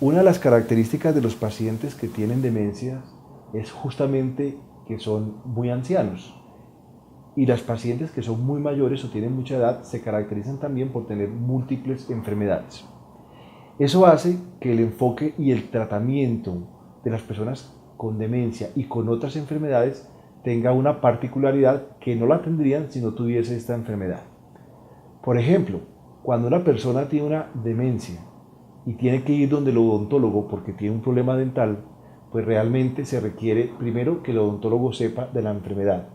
Una de las características de los pacientes que tienen demencia es justamente que son muy ancianos. Y las pacientes que son muy mayores o tienen mucha edad se caracterizan también por tener múltiples enfermedades. Eso hace que el enfoque y el tratamiento de las personas con demencia y con otras enfermedades tenga una particularidad que no la tendrían si no tuviese esta enfermedad. Por ejemplo, cuando una persona tiene una demencia y tiene que ir donde el odontólogo porque tiene un problema dental, pues realmente se requiere primero que el odontólogo sepa de la enfermedad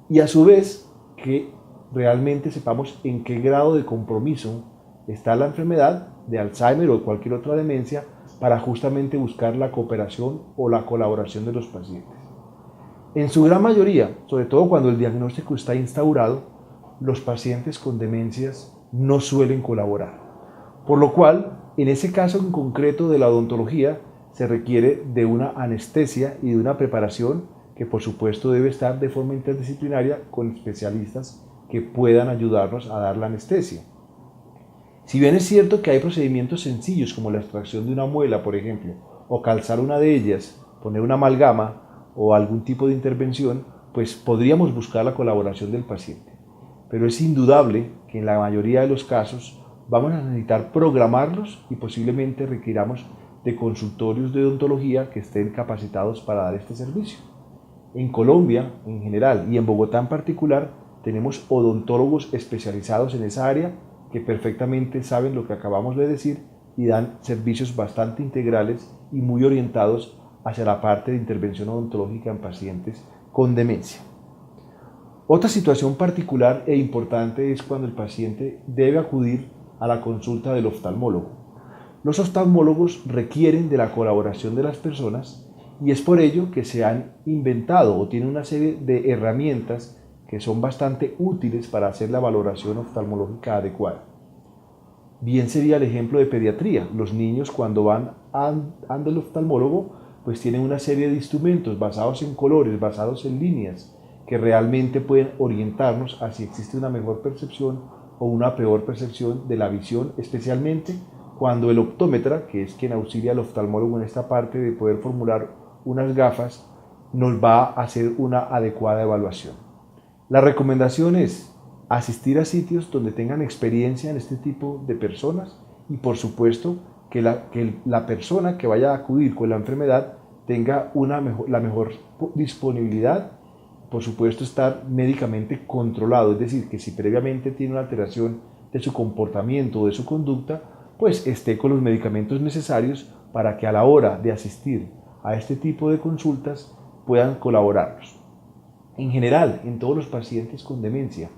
y a su vez que realmente sepamos en qué grado de compromiso está la enfermedad de Alzheimer o cualquier otra demencia para justamente buscar la cooperación o la colaboración de los pacientes. En su gran mayoría, sobre todo cuando el diagnóstico está instaurado, los pacientes con demencias no suelen colaborar. Por lo cual, en ese caso en concreto de la odontología, se requiere de una anestesia y de una preparación que por supuesto debe estar de forma interdisciplinaria con especialistas que puedan ayudarnos a dar la anestesia. Si bien es cierto que hay procedimientos sencillos como la extracción de una muela, por ejemplo, o calzar una de ellas, poner una amalgama o algún tipo de intervención, pues podríamos buscar la colaboración del paciente. Pero es indudable que en la mayoría de los casos vamos a necesitar programarlos y posiblemente requiramos de consultorios de odontología que estén capacitados para dar este servicio. En Colombia en general y en Bogotá en particular tenemos odontólogos especializados en esa área que perfectamente saben lo que acabamos de decir y dan servicios bastante integrales y muy orientados hacia la parte de intervención odontológica en pacientes con demencia. Otra situación particular e importante es cuando el paciente debe acudir a la consulta del oftalmólogo. Los oftalmólogos requieren de la colaboración de las personas y es por ello que se han inventado o tienen una serie de herramientas que son bastante útiles para hacer la valoración oftalmológica adecuada. Bien sería el ejemplo de pediatría. Los niños cuando van ante el oftalmólogo pues tienen una serie de instrumentos basados en colores, basados en líneas, que realmente pueden orientarnos a si existe una mejor percepción o una peor percepción de la visión, especialmente cuando el optómetra, que es quien auxilia al oftalmólogo en esta parte de poder formular unas gafas, nos va a hacer una adecuada evaluación. La recomendación es asistir a sitios donde tengan experiencia en este tipo de personas y por supuesto que la persona que vaya a acudir con la enfermedad tenga la mejor disponibilidad, por supuesto estar médicamente controlado, es decir, que si previamente tiene una alteración de su comportamiento o de su conducta, pues esté con los medicamentos necesarios para que a la hora de asistir a este tipo de consultas puedan colaborarnos. En general, en todos los pacientes con demencia,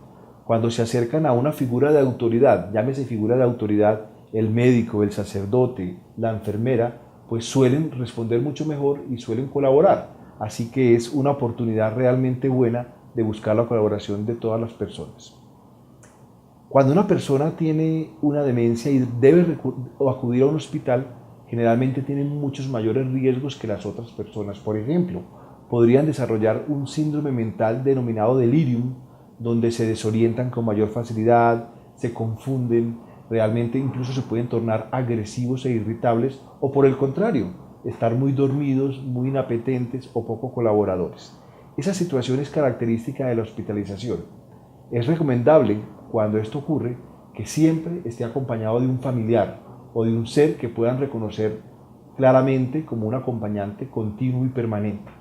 cuando se acercan a una figura de autoridad, llámese figura de autoridad, el médico, el sacerdote, la enfermera, pues suelen responder mucho mejor y suelen colaborar. Así que es una oportunidad realmente buena de buscar la colaboración de todas las personas. Cuando una persona tiene una demencia y debe acudir a un hospital, generalmente tienen muchos mayores riesgos que las otras personas. Por ejemplo, podrían desarrollar un síndrome mental denominado delirium, donde se desorientan con mayor facilidad, se confunden, realmente incluso se pueden tornar agresivos e irritables, o por el contrario, estar muy dormidos, muy inapetentes o poco colaboradores. Esa situación es característica de la hospitalización. Es recomendable, cuando esto ocurre, que siempre esté acompañado de un familiar o de un ser que puedan reconocer claramente como un acompañante continuo y permanente.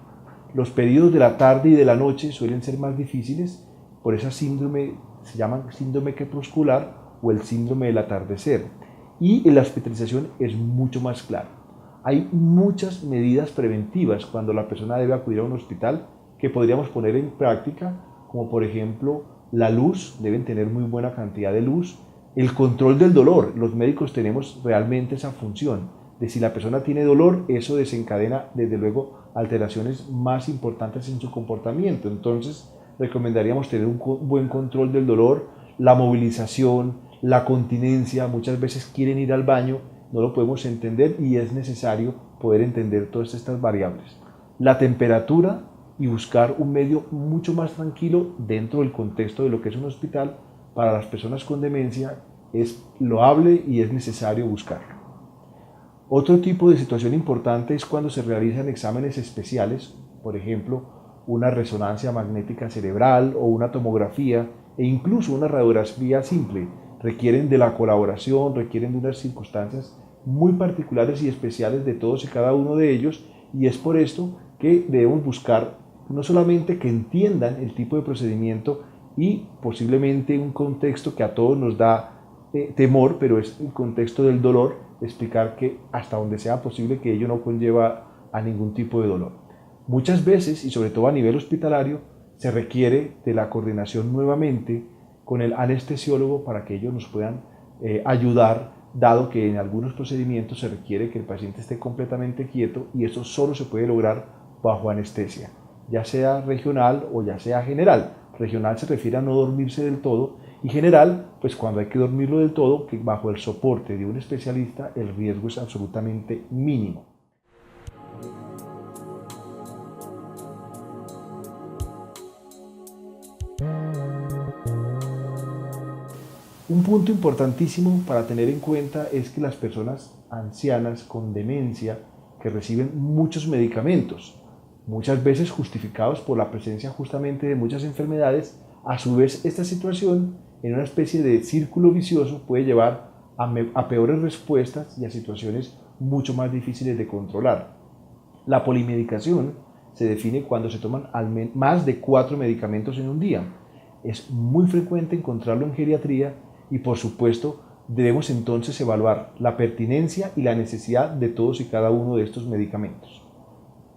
Los periodos de la tarde y de la noche suelen ser más difíciles por ese síndrome, se llama síndrome crepuscular o el síndrome del atardecer. Y en la hospitalización es mucho más claro. Hay muchas medidas preventivas cuando la persona debe acudir a un hospital que podríamos poner en práctica, como por ejemplo la luz, deben tener muy buena cantidad de luz, el control del dolor. Los médicos tenemos realmente esa función de si la persona tiene dolor, eso desencadena desde luego alteraciones más importantes en su comportamiento. Entonces recomendaríamos tener un buen control del dolor, la movilización, la continencia. Muchas veces quieren ir al baño, no lo podemos entender y es necesario poder entender todas estas variables. La temperatura y buscar un medio mucho más tranquilo dentro del contexto de lo que es un hospital para las personas con demencia es loable y es necesario buscarlo. Otro tipo de situación importante es cuando se realizan exámenes especiales, por ejemplo, una resonancia magnética cerebral o una tomografía e incluso una radiografía simple. Requieren de la colaboración, requieren de unas circunstancias muy particulares y especiales de todos y cada uno de ellos, y es por esto que debemos buscar no solamente que entiendan el tipo de procedimiento y posiblemente un contexto que a todos nos da temor, pero es el contexto del dolor, explicar que hasta donde sea posible que ello no conlleva a ningún tipo de dolor. Muchas veces, y sobre todo a nivel hospitalario, se requiere de la coordinación nuevamente con el anestesiólogo para que ellos nos puedan ayudar, dado que en algunos procedimientos se requiere que el paciente esté completamente quieto y eso solo se puede lograr bajo anestesia, ya sea regional o ya sea general. Regional se refiere a no dormirse del todo y general, pues cuando hay que dormirlo del todo, que bajo el soporte de un especialista el riesgo es absolutamente mínimo. Un punto importantísimo para tener en cuenta es que las personas ancianas con demencia que reciben muchos medicamentos, muchas veces justificados por la presencia justamente de muchas enfermedades, a su vez esta situación en una especie de círculo vicioso puede llevar a peores respuestas y a situaciones mucho más difíciles de controlar. La polimedicación se define cuando se toman más de 4 medicamentos en un día. Es muy frecuente encontrarlo en geriatría y por supuesto debemos entonces evaluar la pertinencia y la necesidad de todos y cada uno de estos medicamentos.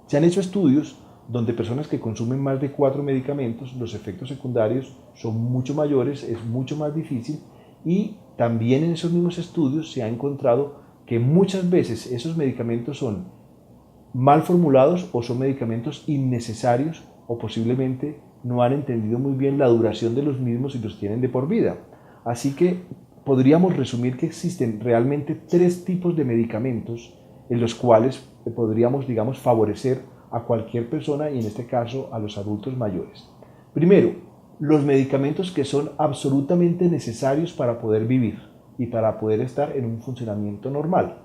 Se han hecho estudios donde personas que consumen más de 4 medicamentos, los efectos secundarios son mucho mayores, es mucho más difícil y también en esos mismos estudios se ha encontrado que muchas veces esos medicamentos son mal formulados o son medicamentos innecesarios o posiblemente no han entendido muy bien la duración de los mismos y los tienen de por vida. Así que podríamos resumir que existen realmente 3 tipos de medicamentos en los cuales podríamos, digamos, favorecer a cualquier persona y en este caso a los adultos mayores. Primero, los medicamentos que son absolutamente necesarios para poder vivir y para poder estar en un funcionamiento normal.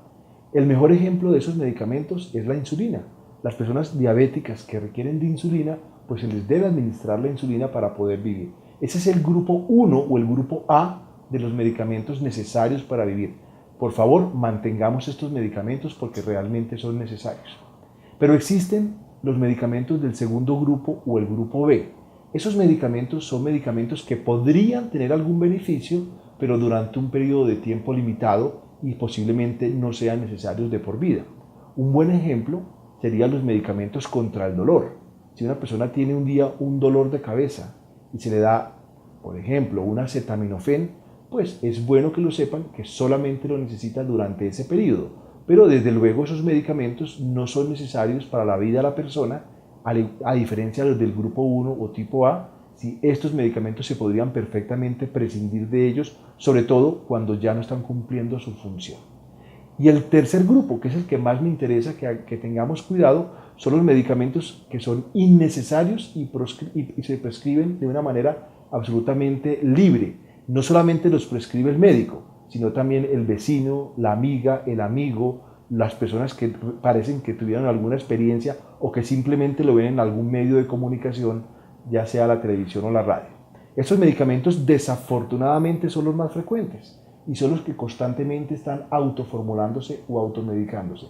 El mejor ejemplo de esos medicamentos es la insulina. Las personas diabéticas que requieren de insulina, pues se les debe administrar la insulina para poder vivir. Ese es el grupo 1 o el grupo A de los medicamentos necesarios para vivir. Por favor, mantengamos estos medicamentos porque realmente son necesarios. Pero existen los medicamentos del segundo grupo o el grupo B. Esos medicamentos son medicamentos que podrían tener algún beneficio, pero durante un periodo de tiempo limitado y posiblemente no sean necesarios de por vida. Un buen ejemplo serían los medicamentos contra el dolor. Si una persona tiene un día un dolor de cabeza y se le da, por ejemplo, un acetaminofén, pues es bueno que lo sepan que solamente lo necesitan durante ese periodo. Pero desde luego esos medicamentos no son necesarios para la vida de la persona, a diferencia de los del grupo 1 o tipo A, si estos medicamentos se podrían perfectamente prescindir de ellos, sobre todo cuando ya no están cumpliendo su función. Y el tercer grupo, que es el que más me interesa que tengamos cuidado, son los medicamentos que son innecesarios y se prescriben de una manera absolutamente libre. No solamente los prescribe el médico, sino también el vecino, la amiga, el amigo, las personas que parecen que tuvieron alguna experiencia o que simplemente lo ven en algún medio de comunicación, ya sea la televisión o la radio. Estos medicamentos desafortunadamente son los más frecuentes y son los que constantemente están autoformulándose o automedicándose.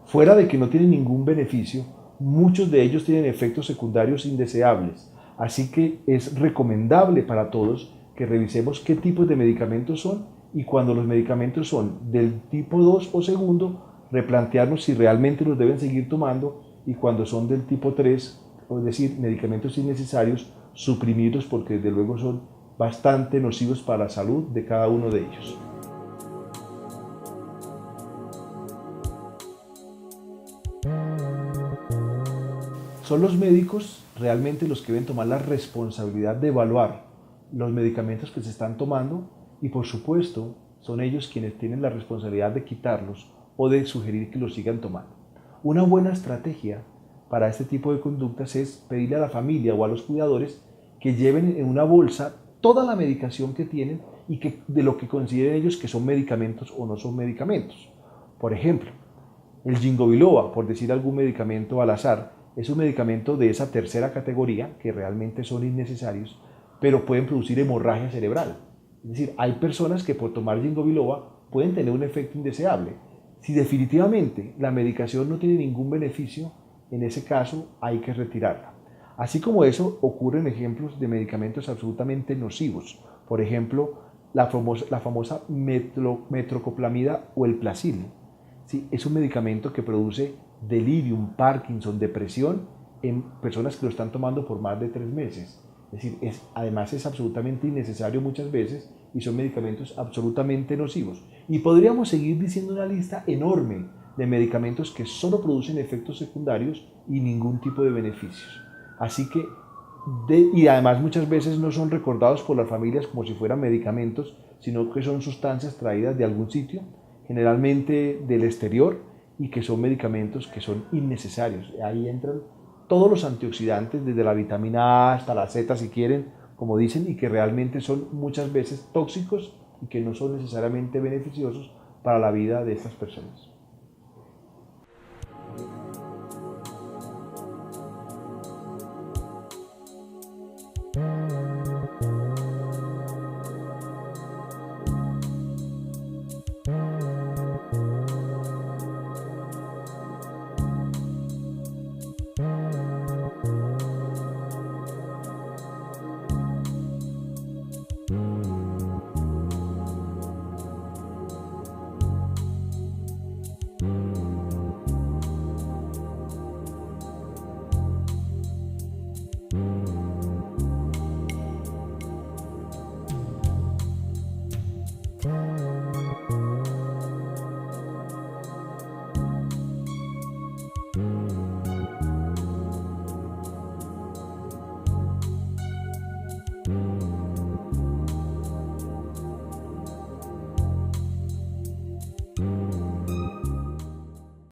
Fuera de que no tienen ningún beneficio, muchos de ellos tienen efectos secundarios indeseables, así que es recomendable para todos que revisemos qué tipos de medicamentos son y cuando los medicamentos son del tipo 2 o segundo, replantearnos si realmente los deben seguir tomando y cuando son del tipo 3, es decir, medicamentos innecesarios, suprimirlos porque desde luego son bastante nocivos para la salud de cada uno de ellos. Son los médicos realmente los que deben tomar la responsabilidad de evaluar los medicamentos que se están tomando y por supuesto son ellos quienes tienen la responsabilidad de quitarlos o de sugerir que los sigan tomando. Una buena estrategia para este tipo de conductas es pedirle a la familia o a los cuidadores que lleven en una bolsa toda la medicación que tienen y que, de lo que consideren ellos que son medicamentos o no son medicamentos. Por ejemplo, El ginkgo biloba, por decir algún medicamento al azar, es un medicamento de esa tercera categoría que realmente son innecesarios, pero pueden producir hemorragia cerebral. Es decir, hay personas que por tomar ginkgo biloba pueden tener un efecto indeseable. Si definitivamente la medicación no tiene ningún beneficio, en ese caso hay que retirarla. Así como eso, ocurren ejemplos de medicamentos absolutamente nocivos. Por ejemplo, la famosa metrocoplamida o el placil. ¿Sí? Es un medicamento que produce delirium, Parkinson, depresión en personas que lo están tomando por más de 3 meses. Es decir, además es absolutamente innecesario muchas veces y son medicamentos absolutamente nocivos. Y podríamos seguir diciendo una lista enorme de medicamentos que solo producen efectos secundarios y ningún tipo de beneficios. Así que, y además muchas veces no son recordados por las familias como si fueran medicamentos, sino que son sustancias traídas de algún sitio, generalmente del exterior, y que son medicamentos que son innecesarios. Ahí entran todos los antioxidantes, desde la vitamina A hasta la Z si quieren, como dicen, y que realmente son muchas veces tóxicos y que no son necesariamente beneficiosos para la vida de estas personas.